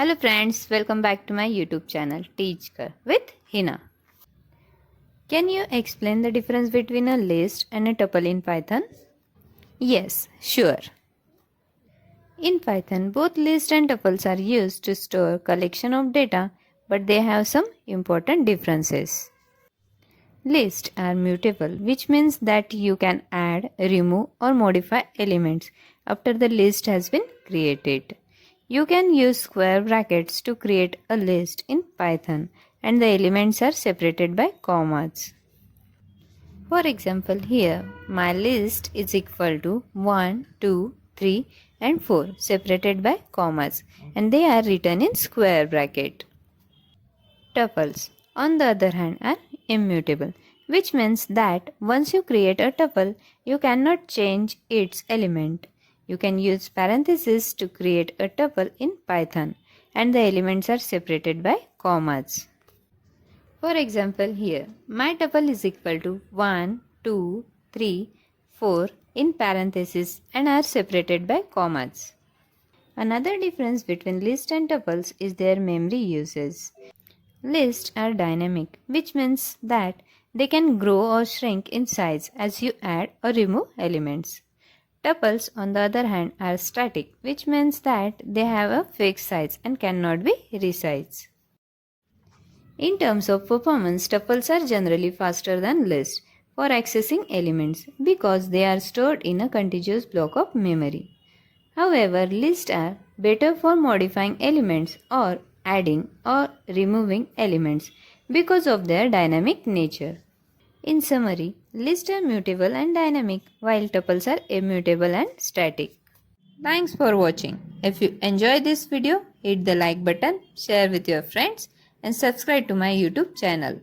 Hello friends, welcome back to my YouTube channel Teach Kar with Hina. Can you explain the difference between a list and a tuple in Python? Yes, sure. In Python, both lists and tuples are used to store collection of data, but they have some important differences. Lists are mutable, which means that you can add, remove or modify elements after the list has been created. You can use square brackets to create a list in Python and the elements are separated by commas. For example, here my list is equal to 1, 2, 3 and 4 separated by commas and they are written in square bracket. Tuples, on the other hand, are immutable, which means that once you create a tuple, you cannot change its element. You can use parentheses to create a tuple in Python, and the elements are separated by commas. For example, here, my tuple is equal to 1, 2, 3, 4 in parentheses and are separated by commas. Another difference between list and tuples is their memory uses. Lists are dynamic, which means that they can grow or shrink in size as you add or remove elements. Tuples, on the other hand, are static, which means that they have a fixed size and cannot be resized. In terms of performance, tuples are generally faster than lists for accessing elements because they are stored in a contiguous block of memory. However, lists are better for modifying elements or adding or removing elements because of their dynamic nature. In summary, lists are mutable and dynamic while tuples are immutable and static. Thanks for watching. If you enjoyed this video, hit the like button, share with your friends and subscribe to my YouTube channel.